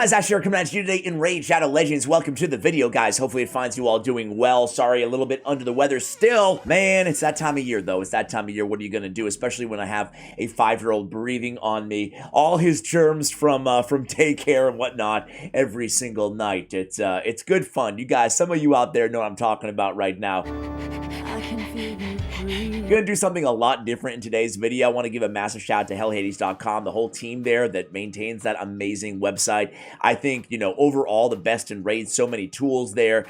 guys, Ash here coming at you today in Raid Shadow Legends. Welcome to the video, guys. Hopefully it finds you all doing well. Sorry, a little bit under the weather still. Man, it's that time of year, though. It's that time of year. What are you going to do? Especially when I have a 5-year-old breathing on me. All his germs from daycare and whatnot every single night. It's good fun. You guys, some of you out there know what I'm talking about right now. Gonna do something a lot different in today's video. I want to give a massive shout out to hellhades.com, the whole team there that maintains that amazing website. I think, you know, overall the best in Raid, so many tools there.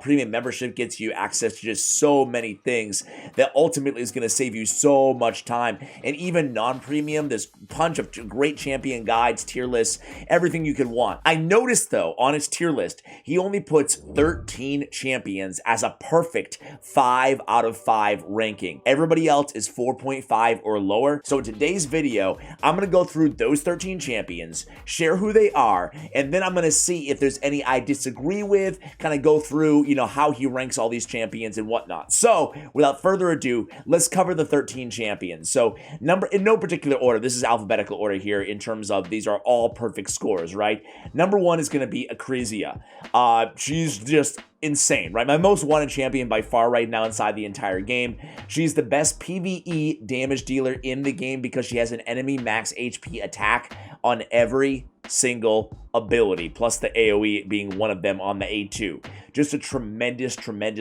Premium membership gets you access to just so many things that ultimately is going to save you so much time. And even non-premium, there's a bunch of great champion guides, tier lists, everything you could want. I noticed though, on his tier list, he only puts 13 champions as a perfect 5 out of 5 ranking. Everybody else is 4.5 or lower. So in today's video, I'm going to go through those 13 champions, share who they are, and then I'm going to see if there's any I disagree with, kind of go through, you know, how he ranks all these champions and whatnot. So without further ado, let's cover the 13 champions. So in no particular order, this is alphabetical order here in terms of these are all perfect scores, right? Number 1 is going to be Acrizia. She's just insane, right? My most wanted champion by far right now inside the entire game. She's the best PvE damage dealer in the game because she has an enemy max HP attack on every single ability, plus the AoE being one of them on the A2. Just a tremendous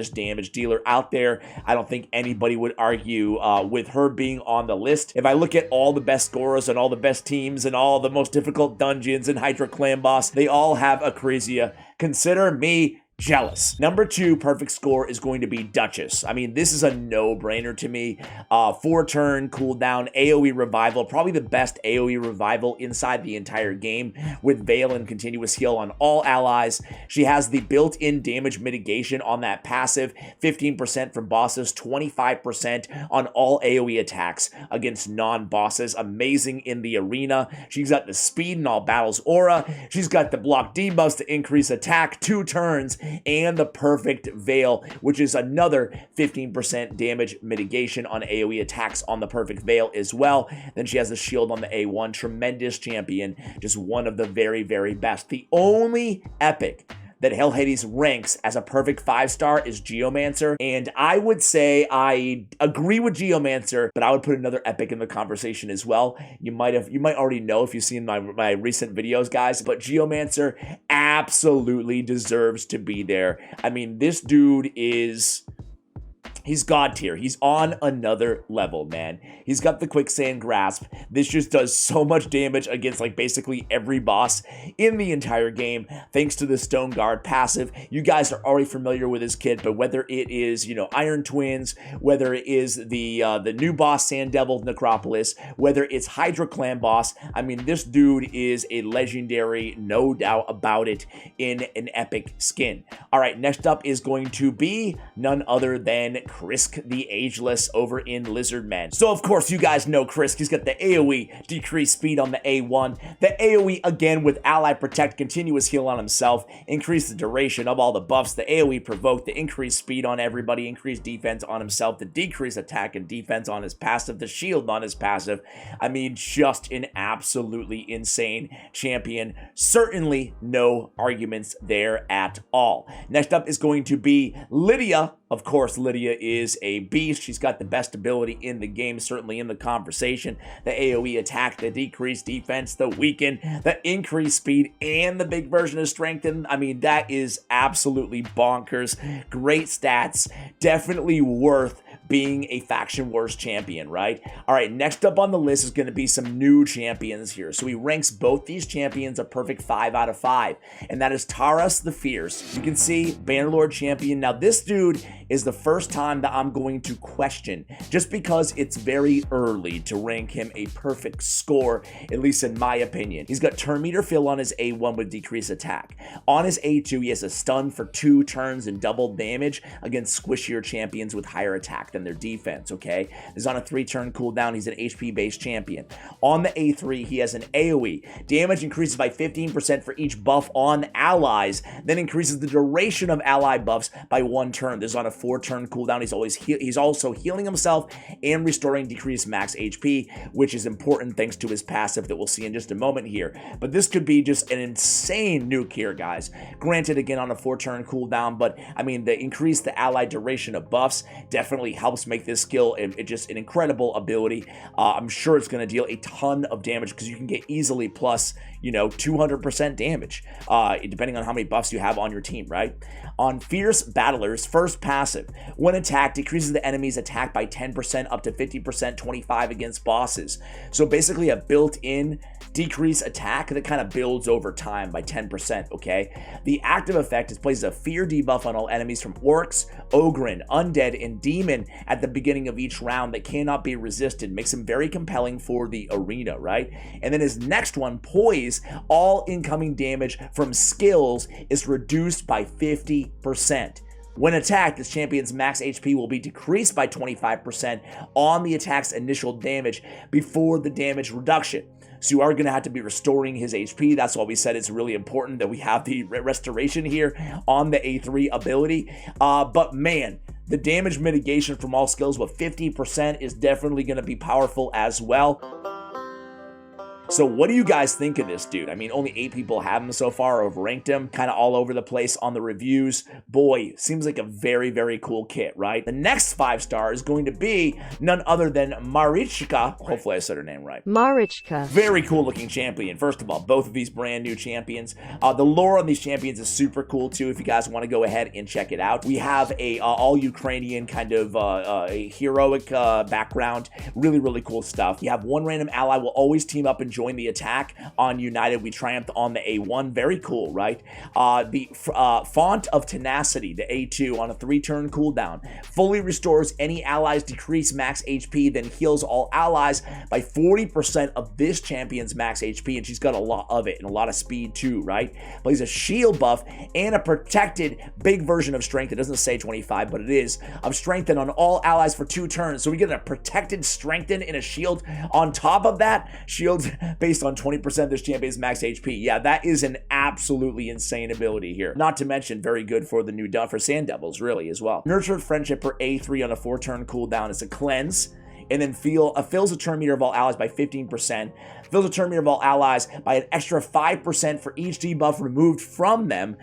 damage dealer out there. I don't think anybody would argue with her being on the list. If I look at all the best scorers and all the best teams and all the most difficult dungeons and Hydra Clan boss, they all have Acrizia. Consider me jealous. Number 2 perfect score is going to be Duchess. I mean, this is a no-brainer to me. 4-turn cooldown, AoE revival, probably the best AoE revival inside the entire game with Veil and continuous heal on all allies. She has the built-in damage mitigation on that passive, 15% from bosses, 25% on all AoE attacks against non-bosses. Amazing in the arena. She's got the speed in all battles aura. She's got the block debuffs to increase attack 2 turns, and the perfect Veil, which is another 15% damage mitigation on AoE attacks on the perfect Veil as well. Then she has the shield on the A1. Tremendous champion, just one of the very best. The only epic that Hell Hades ranks as a perfect 5-star is Geomancer, and I would say I agree with Geomancer, but I would put another epic in the conversation as well. You might already know if you've seen my recent videos, guys, but Geomancer absolutely deserves to be there. I mean, this dude he's god tier. He's on another level, man. He's got the quicksand grasp. This just does so much damage against like basically every boss in the entire game, thanks to the Stone Guard passive. You guys are already familiar with his kit, but whether it is, you know, Iron Twins, whether it is the new boss Sand Devil Necropolis, whether it's Hydra Clan boss, I mean, this dude is a legendary, no doubt about it, in an epic skin. All right, next up is going to be none other than Krisk the Ageless over in Lizardmen. So of course you guys know Krisk. He's got the AoE decreased speed on the A1, the AoE again with Ally Protect, continuous heal on himself, increase the duration of all the buffs, the AoE Provoke, the increased speed on everybody, increased defense on himself, the decreased attack and defense on his passive, the shield on his passive. I mean, just an absolutely insane champion. Certainly no arguments there at all. Next up is going to be Lydia. Of course, Lydia is a beast. She's got the best ability in the game, certainly in the conversation. The AoE attack, the decreased defense, the weaken, the increased speed, and the big version of strengthen. I mean, that is absolutely bonkers. Great stats. Definitely worth being a Faction Wars champion, right? All right, next up on the list is going to be some new champions here. So he ranks both these champions a perfect 5 out of 5, and that is Taurus the Fierce. You can see Bannerlord champion. Now, this dude is the first time that I'm going to question, just because it's very early to rank him a perfect score, at least in my opinion. He's got turn meter fill on his A1 with decreased attack. On his A2, he has a stun for 2 turns and double damage against squishier champions with higher attack than and their defense, okay? He's on a 3-turn cooldown. He's an HP-based champion. On the A3, he has an AoE. Damage increases by 15% for each buff on allies, then increases the duration of ally buffs by 1 turn. This is on a 4-turn cooldown. He's also healing himself and restoring decreased max HP, which is important thanks to his passive that we'll see in just a moment here. But this could be just an insane nuke here, guys. Granted, again, on a 4-turn cooldown, but I mean, the increase the ally duration of buffs definitely helps make this skill just an incredible ability. I'm sure it's going to deal a ton of damage because you can get easily plus, 200% damage, depending on how many buffs you have on your team, right? On Fierce Battler's first passive, when attacked, decreases the enemy's attack by 10% up to 50%, 25 against bosses. So basically a built-in decrease attack that kind of builds over time by 10%, okay? The active effect is places a fear debuff on all enemies from orcs, ogren, undead, and demon at the beginning of each round that cannot be resisted. Makes him very compelling for the arena, right? And then his next one, Poise, all incoming damage from skills is reduced by 50%. When attacked, this champion's max HP will be decreased by 25% on the attack's initial damage before the damage reduction. So you are going to have to be restoring his HP. That's why we said it's really important that we have the restoration here on the A3 ability. But man, the damage mitigation from all skills with 50% is definitely going to be powerful as well. So what do you guys think of this dude? I mean, only 8 people have him so far, or have ranked him, kind of all over the place on the reviews. Boy, seems like a very, very cool kit, right? The next 5-star is going to be none other than Marichka. Hopefully I said her name right. Marichka. Very cool looking champion. First of all, both of these brand new champions. The lore on these champions is super cool too, if you guys want to go ahead and check it out. We have a all Ukrainian kind of a heroic background. Really, really cool stuff. You have one random ally will always team up and join the attack. On United, we triumphed on the A1. Very cool, right? The Font of Tenacity, the A2, on a 3-turn cooldown, fully restores any allies' decreased max HP, then heals all allies by 40% of this champion's max HP, and she's got a lot of it, and a lot of speed too, right? Plays a shield buff and a protected big version of strength. It doesn't say 25, but it is, of strengthen on all allies for 2 turns. So we get a protected strengthen and a shield on top of that. Shields based on 20% of this champion's max HP. Yeah, that is an absolutely insane ability here. Not to mention, very good for the new for Sand Devils, really, as well. Nurtured Friendship for A3 on a 4-turn cooldown is a cleanse, and then fills a turn meter of all allies by 15%, fills a turn meter of all allies by an extra 5% for each debuff removed from them,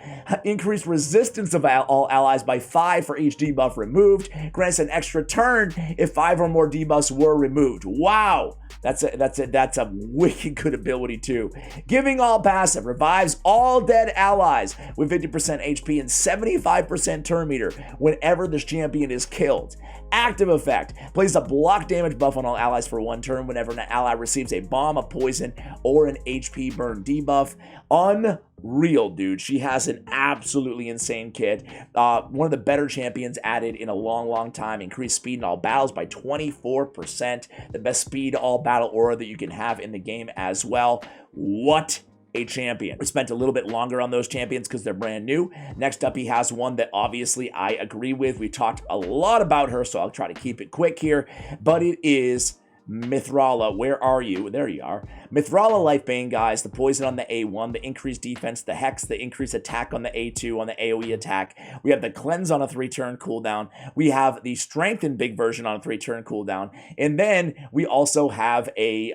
increased resistance of all allies by 5 for each debuff removed, grants an extra turn if 5 or more debuffs were removed. Wow! That's a wicked good ability too. Giving all passive revives all dead allies with 50% HP and 75% turn meter whenever this champion is killed. Active effect places a block damage buff on all allies for 1 turn whenever an ally receives a bomb, a poison, or an HP burn debuff. Unreal, dude. She has an absolutely insane kit. One of the better champions added in a long time. Increased speed in all battles by 24%. The best speed all battle aura that you can have in the game as well. What a champion. We spent a little bit longer on those champions because they're brand new. Next up, he has one that obviously I agree with. We talked a lot about her, so I'll try to keep it quick here, but it is Mithrala. Where are you? There you are. Mithrala Lifebane, guys. The poison on the A1, the increased defense, the hex, the increased attack on the A2, on the AoE attack. We have the cleanse on a 3-turn cooldown. We have the strengthened big version on a 3-turn cooldown. And then we also have a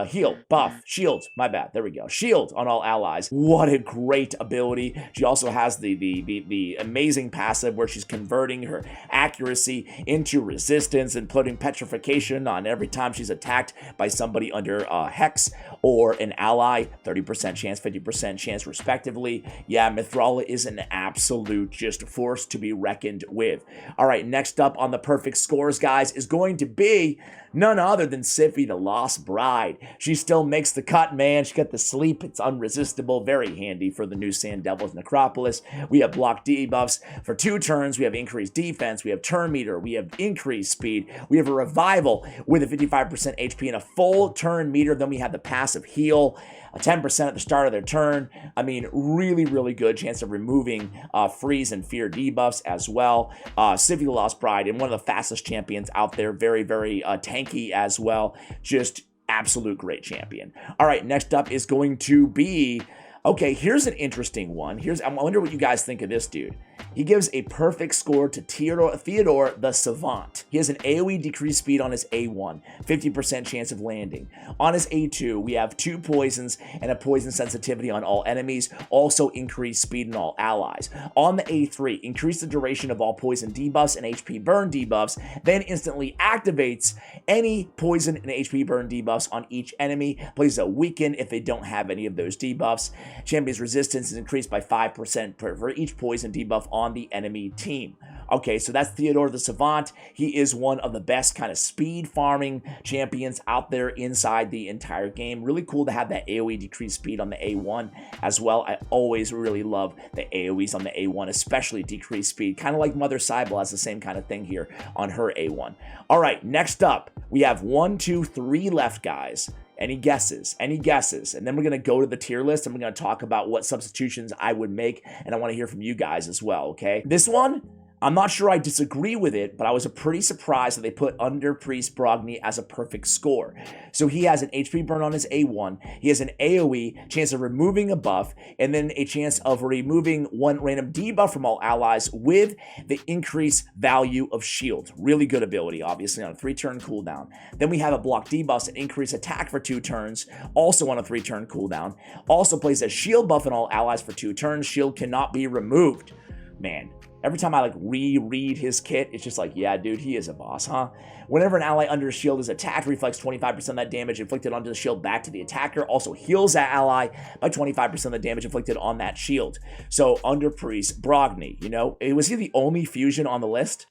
heal, buff, shield. My bad. There we go. Shield on all allies. What a great ability. She also has the amazing passive where she's converting her accuracy into resistance and putting petrification on every time she's attacked by somebody under hex or an ally. 30% chance, 50% chance respectively. Yeah, Mithrala is an absolute just force to be reckoned with. All right, next up on the perfect scores, guys, is going to be none other than Sifi, the Lost Bride. She still makes the cut, man. She got the sleep. It's unresistible. Very handy for the new Sand Devils Necropolis. We have block debuffs for 2 turns. We have increased defense. We have turn meter. We have increased speed. We have a revival. with a 55% HP and a full turn meter. Then we have the passive heal, a 10% at the start of their turn. I mean, really, really good chance of removing freeze and fear debuffs as well. Sifi the Lost Bride, and one of the fastest champions out there. Very, very tanky as well. Just absolute great champion. All right, next up is going to be... Okay, here's an interesting one. I wonder what you guys think of this dude. He gives a perfect score to Theodore the Savant. He has an AoE decreased speed on his A1, 50% chance of landing. On his A2, we have 2 poisons and a poison sensitivity on all enemies, also increased speed in all allies. On the A3, increase the duration of all poison debuffs and HP burn debuffs, then instantly activates any poison and HP burn debuffs on each enemy, places a weaken if they don't have any of those debuffs. Champion's resistance is increased by 5% for each poison debuff on the enemy team. Okay, so that's Theodore the Savant. He is one of the best kind of speed farming champions out there inside the entire game. Really cool to have that AoE decreased speed on the A1 as well. I always really love the AoEs on the A1, especially decreased speed. Kind of like Mother Cybele has the same kind of thing here on her A1. All right, next up, we have 1, 2, 3 left, guys. Any guesses? Any guesses? And then we're going to go to the tier list and we're going to talk about what substitutions I would make. And I want to hear from you guys as well, okay? This one, I'm not sure I disagree with it, but I was pretty surprised that they put Under Priest Brogni as a perfect score. So he has an HP burn on his A1, he has an AoE, chance of removing a buff, and then a chance of removing 1 random debuff from all allies with the increased value of shield. Really good ability, obviously, on a 3-turn cooldown. Then we have a block debuff and increase attack for 2 turns, also on a 3-turn cooldown. Also plays a shield buff on all allies for 2 turns. Shield cannot be removed. Man. Every time I like reread his kit, it's just like, yeah, dude, he is a boss, huh? Whenever an ally under a shield is attacked, reflects 25% of that damage inflicted onto the shield back to the attacker. Also heals that ally by 25% of the damage inflicted on that shield. So Under Priest Brogni, you know, was he the only fusion on the list?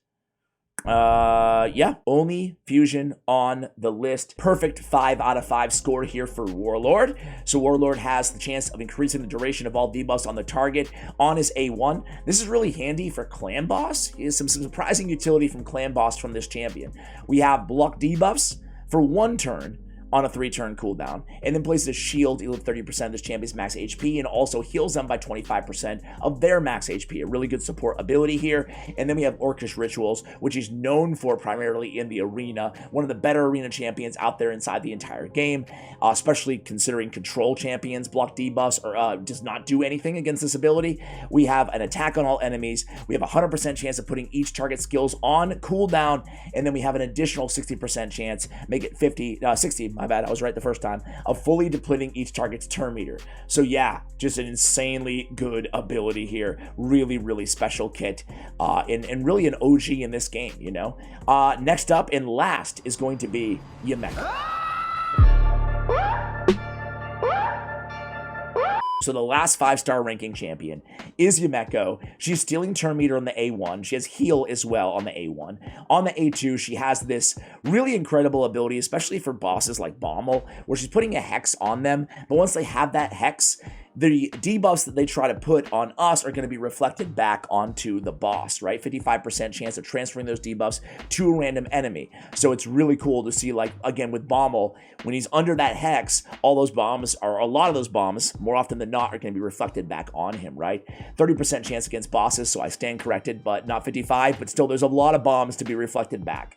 Yeah, only fusion on the list. Perfect 5 out of 5 score here for Warlord. So Warlord has the chance of increasing the duration of all debuffs on the target on his A1. This is really handy for Clan Boss. He has some surprising utility from Clan Boss from this champion. We have block debuffs for 1 turn on a 3-turn cooldown, and then places a shield equal to 30% of this champion's max HP, and also heals them by 25% of their max HP. A really good support ability here. And then we have Orcish Rituals, which is known for primarily in the arena. One of the better arena champions out there inside the entire game, especially considering control champions block debuffs or does not do anything against this ability. We have an attack on all enemies. We have a 100% chance of putting each target skills on cooldown, and then we have an additional 60% chance, make it 60, my bad, I was right the first time, of fully depleting each target's turn meter. So yeah, just an insanely good ability here. Really, really special kit, and really an OG in this game, you know? Next up and last is going to be Yumeko. So the last 5-star ranking champion is Yumeko. She's stealing turn meter on the A1. She has heal as well on the A1. On the A2, she has this really incredible ability, especially for bosses like Bommel, where she's putting a hex on them. But once they have that hex, the debuffs that they try to put on us are going to be reflected back onto the boss, right? 55% chance of transferring those debuffs to a random enemy. So it's really cool to see, like, again, with Bommel, when he's under that hex, all those bombs, or a lot of those bombs, more often than not, are going to be reflected back on him, right? 30% chance against bosses, so I stand corrected, but not 55, but still there's a lot of bombs to be reflected back.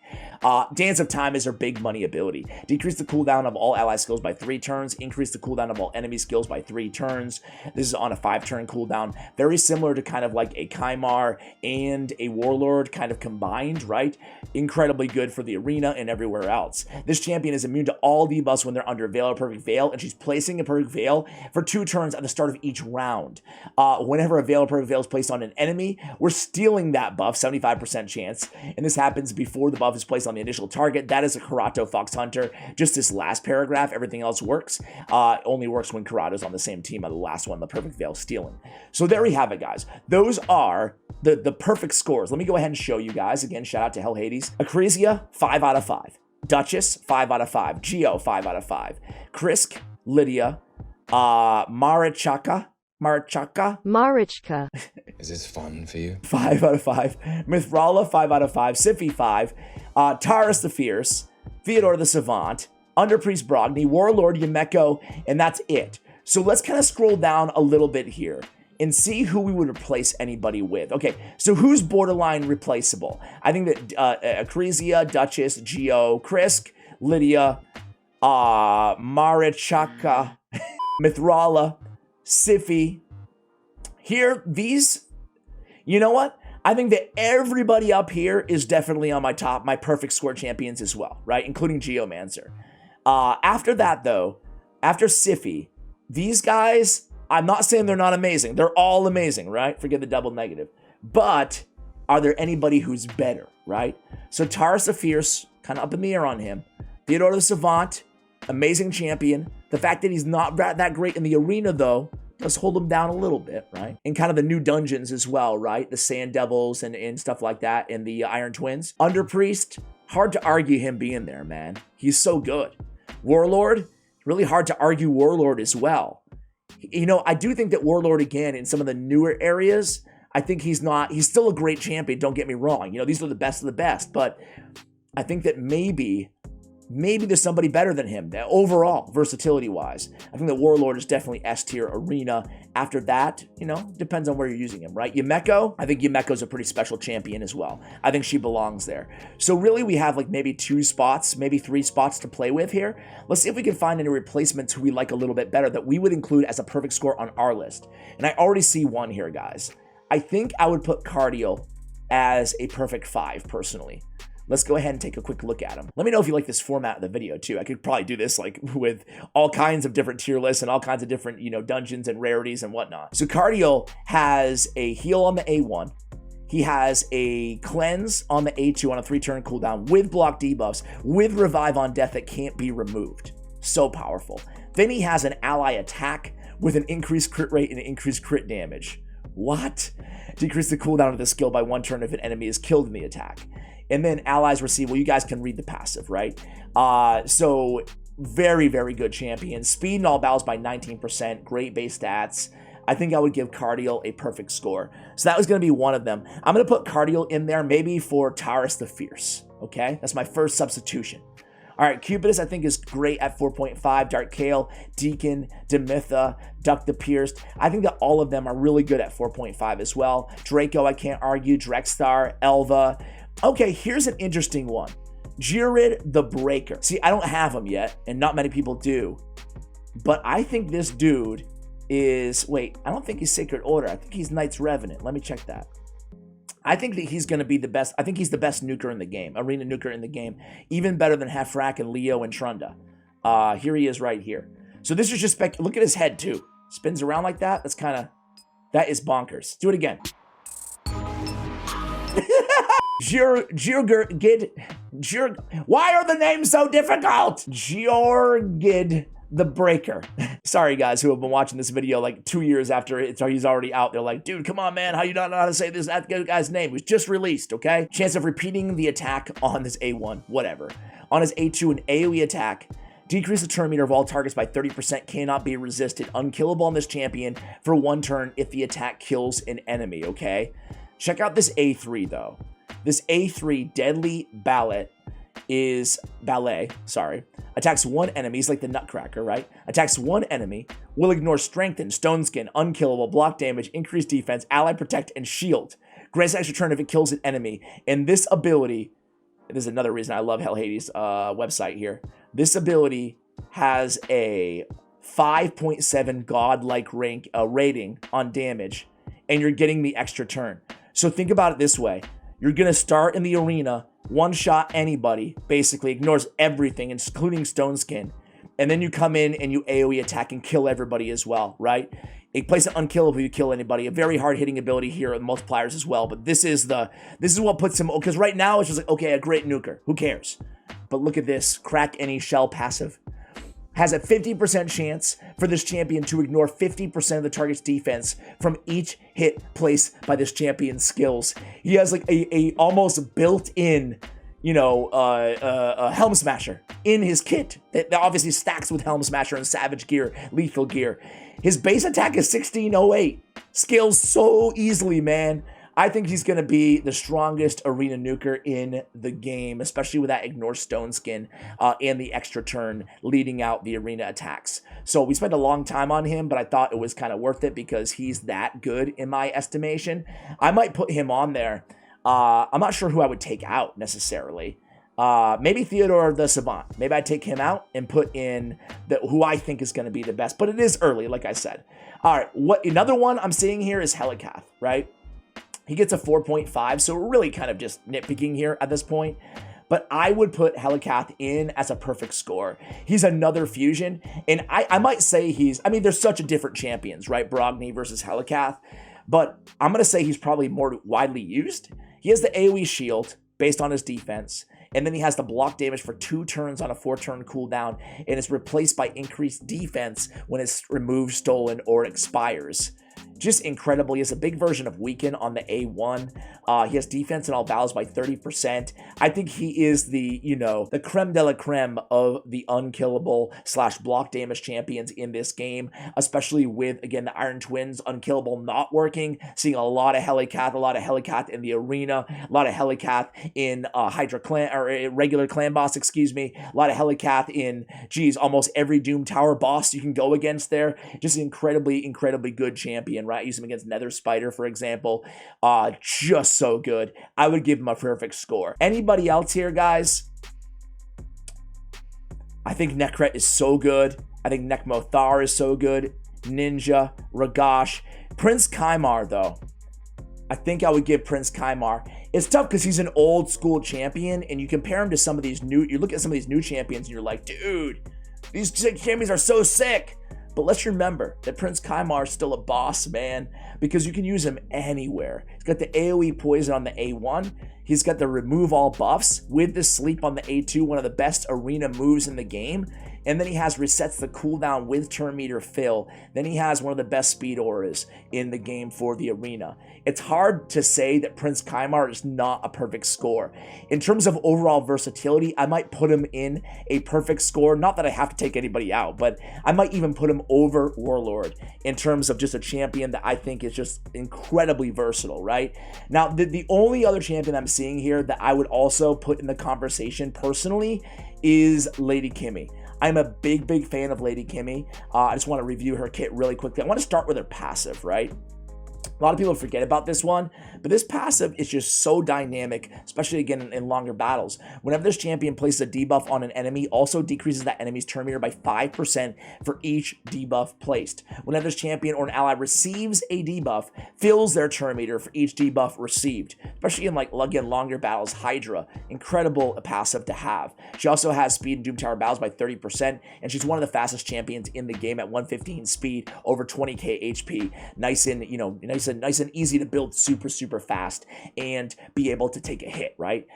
Dance of Time is her big money ability. Decrease the cooldown of all ally skills by 3 turns, increase the cooldown of all enemy skills by 3 turns. This is on a 5-turn cooldown. Very similar to kind of like a Kymar and a Warlord kind of combined, right? Incredibly good for the arena and everywhere else. This champion is immune to all debuffs when they're under Veil or Perfect Veil, and she's placing a Perfect Veil for 2 turns at the start of each round. Whenever a Veil or Perfect Veil is placed on an enemy, we're stealing that buff, 75% chance, and this happens before the buff is placed on the initial target. That is a Karato Fox Hunter. Just this last paragraph, everything else works. Only works when Karato's on the same team on the last one, the Perfect Veil stealing. So there we have it, guys. Those are the perfect scores. Let me go ahead and show you guys. Again, shout out to Hell Hades. Acrizia, 5 out of 5. Duchess, 5 out of 5. Geo, 5 out of 5. Krisk, Lydia, Marichka. Is this fun for you? 5 out of 5. Mithrala, 5 out of 5. Sifi, 5. Taurus the Fierce, Theodore the Savant, Underpriest Brogni, Warlord Yumeko, and that's it. So let's kind of scroll down a little bit here and see who we would replace anybody with. Okay, so who's borderline replaceable? I think that Acrizia, Duchess, Geo, Krisk, Lydia, Marichka, Mithrala, Sifi. Here, these, you know what? I think that everybody up here is definitely on my perfect score champions as well, right? Including Geomancer. After that, though, after Sifi, these guys, I'm not saying they're not amazing. They're all amazing, right? Forget the double negative. But are there anybody who's better, right? So Taurus the Fierce, kind of up in the air on him. Theodore the Savant, amazing champion. The fact that he's not that great in the arena, though, does hold him down a little bit, right? And kind of the new dungeons as well, right? The Sand Devils and stuff like that, and the Iron Twins. Underpriest, hard to argue him being there, man. He's so good. Warlord, really hard to argue Warlord as well. You know, I do think that Warlord, again, in some of the newer areas, I think he's still a great champion, don't get me wrong. You know, these are the best of the best, but I think that maybe there's somebody better than him overall, versatility-wise. I think that Warlord is definitely S-tier arena. After that, you know, depends on where you're using him, right? Yumeko, I think Yumeko's a pretty special champion as well. I think she belongs there. So really, we have like maybe 2 spots, maybe 3 spots to play with here. Let's see if we can find any replacements who we like a little bit better that we would include as a perfect score on our list. And I already see one here, guys. I think I would put Cardio as a perfect 5, personally. Let's go ahead and take a quick look at them. Let me know if you like this format of the video too. I could probably do this like with all kinds of different tier lists and all kinds of different, you know, dungeons and rarities and whatnot. So Cardio has a heal on the A1. He has a cleanse on the A2 on a 3-turn cooldown with block debuffs, with revive on death that can't be removed. So powerful. Then he has an ally attack with an increased crit rate and increased crit damage. What? Decrease the cooldown of the skill by 1 turn if an enemy is killed in the attack. And then allies receive, well, you guys can read the passive, right? So very, very good champion. Speed in all battles by 19%. Great base stats. I think I would give Cardial a perfect score. So that was going to be one of them. I'm going to put Cardial in there maybe for Taurus the Fierce, okay? That's my first substitution. All right, Cupidus I think is great at 4.5. Dark Kale, Deacon, Demitha, Duck the Pierced. I think that all of them are really good at 4.5 as well. Draco, I can't argue. Drexstar, Elva. Okay, here's an interesting one. Georgid the Breaker. See, I don't have him yet, and not many people do. But I think this dude is... Wait, I don't think he's Sacred Order. I think he's Knights Revenant. Let me check that. I think that he's going to be the best. I think he's the best nuker in the game. Arena nuker in the game. Even better than Hafrak and Leo and Trunda. Here he is right here. So this is just spec... Look at his head, too. Spins around like that. That's kind of... That is bonkers. Do it again. Georgid. Why are the names so difficult? Georgid the Breaker. Sorry, guys, who have been watching this video like 2 years after he's already out. They're like, dude, come on, man. How you not know how to say that guy's name? It was just released, okay? Chance of repeating the attack on this A1, whatever. On his A2, an AoE attack. Decrease the turn meter of all targets by 30%, cannot be resisted. Unkillable on this champion for 1 turn if the attack kills an enemy, okay? Check out this A3, though. This A3 Deadly Ballet, attacks 1 enemy. He's like the Nutcracker, right? Attacks 1 enemy, will ignore Strengthen, Stone Skin, Unkillable, Block Damage, Increase Defense, Ally Protect, and Shield. Grants extra turn if it kills an enemy. And this ability, this is another reason I love Hell Hades' website here. This ability has a 5.7 godlike rating on damage, and you're getting the extra turn. So think about it this way. You're going to start in the arena, one-shot anybody, basically ignores everything, including Stone Skin. And then you come in and you AoE attack and kill everybody as well, right? It plays it unkillable if you kill anybody. A very hard-hitting ability here with multipliers as well. But this is what puts him... Because right now it's just like, okay, a great nuker. Who cares? But look at this. Crack any shell passive. Has a 50% chance for this champion to ignore 50% of the target's defense from each hit placed by this champion's skills. He has like a almost built-in, you know, Helm Smasher in his kit that obviously stacks with Helm Smasher and Savage Gear, Lethal Gear. His base attack is 1608. Scales so easily, man. I think he's going to be the strongest arena nuker in the game, especially with that ignore stone skin and the extra turn leading out the arena attacks. So we spent a long time on him, but I thought it was kind of worth it because he's that good in my estimation. I might put him on there. I'm not sure who I would take out necessarily. Maybe Theodore the Savant. Maybe I'd take him out and put in who I think is going to be the best. But it is early, like I said. All right, another one I'm seeing here is Helicath, right? He gets a 4.5, so we're really kind of just nitpicking here at this point. But I would put Helicath in as a perfect score. He's another fusion, and I might say there's such a different champions, right? Brogni versus Helicath. But I'm going to say he's probably more widely used. He has the AoE shield based on his defense, and then he has the block damage for 2 turns on a 4-turn cooldown, and is replaced by increased defense when it's removed, stolen, or expires. Just incredible. He has a big version of Weaken on the A1. He has defense in all battles by 30%. I think he is the creme de la creme of the unkillable / block damage champions in this game, especially with, again, the Iron Twins unkillable not working. Seeing a lot of Helicath in the arena, a lot of Helicath in Hydra clan, or regular clan boss, excuse me. A lot of Helicath in, almost every Doom Tower boss you can go against there. Just incredibly, incredibly good champion, right? Use him against Nether Spider, for example. Just so good. I would give him a perfect score. Anybody else here, guys? I think Nekret is so good. I think Nekmothar is so good. Ninja, Ragash. Prince Kymar, though. I think I would give Prince Kymar. It's tough because he's an old school champion, and you compare him to some of these you look at some of these new champions, and you're like, dude, these champions are so sick. But let's remember that Prince Kymar is still a boss, man, because you can use him anywhere. He's got the AoE poison on the A1. He's got the remove all buffs with the sleep on the A2, one of the best arena moves in the game. And then he has resets the cooldown with turn meter fill. Then he has one of the best speed auras in the game for the arena. It's hard to say that Prince Kymar is not a perfect score. In terms of overall versatility, I might put him in a perfect score. Not that I have to take anybody out, but I might even put him over Warlord in terms of just a champion that I think is just incredibly versatile, right? Now, the only other champion I'm seeing here that I would also put in the conversation personally is Lady Kimmy. I'm a big, big fan of Lady Kimmy. I just want to review her kit really quickly. I want to start with her passive, right? A lot of people forget about this one, but this passive is just so dynamic, especially again in longer battles. Whenever this champion places a debuff on an enemy, also decreases that enemy's turn meter by 5% for each debuff placed. Whenever this champion or an ally receives a debuff, fills their turn meter for each debuff received. Especially in again, longer battles, Hydra, incredible passive to have. She also has speed in Doom Tower battles by 30%, and she's one of the fastest champions in the game at 115 speed, over 20k HP. Nice and easy to build, super fast, and be able to take a hit, right?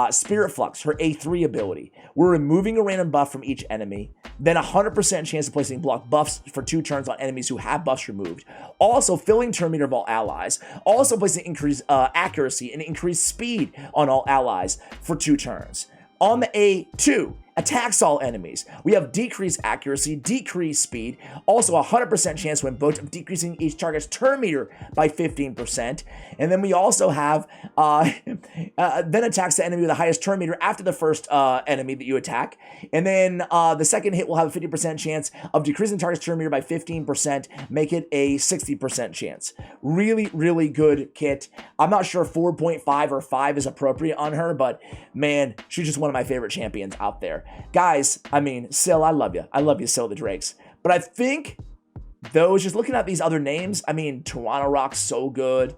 Spirit Flux, her A3 ability. We're removing a random buff from each enemy, then 100% chance of placing block buffs for 2 turns on enemies who have buffs removed. Also filling turn meter of all allies. Also placing increased accuracy and increased speed on all allies for 2 turns. On the A2, attacks all enemies. We have decreased accuracy, decreased speed, also 100% chance when both of decreasing each target's turn meter by 15%. And then we also have, then attacks the enemy with the highest turn meter after the first enemy that you attack. And then the second hit will have a 50% chance of decreasing target's turn meter by 15%, make it a 60% chance. Really, really good kit. I'm not sure 4.5 or 5 is appropriate on her, but man, she's just one of my favorite champions out there. Guys, I mean, Syl, I love you. I love you, Syl the Drakes. But I think those, just looking at these other names, I mean, Toronto Rock's so good.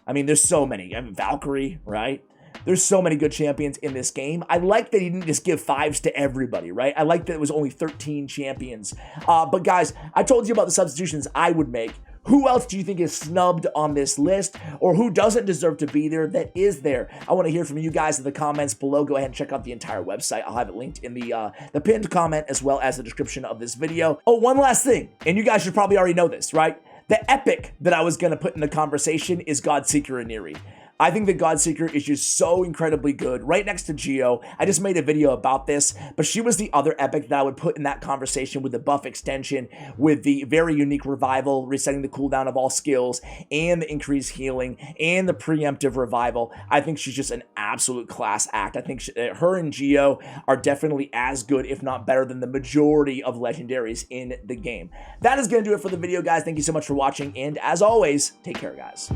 I mean, there's so many. I mean, Valkyrie, right? There's so many good champions in this game. I like that he didn't just give 5s to everybody, right? I like that it was only 13 champions. But guys, I told you about the substitutions I would make. Who else do you think is snubbed on this list, or who doesn't deserve to be there that is there? I want to hear from you guys in the comments below. Go ahead and check out the entire website. I'll have it linked in the pinned comment as well as the description of this video. Oh, one last thing, and you guys should probably already know this, right? The epic that I was going to put in the conversation is Godseeker Aniri. I think the Godseeker is just so incredibly good, right next to Geo. I just made a video about this, but she was the other epic that I would put in that conversation with the buff extension, with the very unique revival, resetting the cooldown of all skills, and the increased healing, and the preemptive revival. I think she's just an absolute class act. I think her and Geo are definitely as good, if not better, than the majority of legendaries in the game. That is going to do it for the video, guys. Thank you so much for watching, and as always, take care, guys.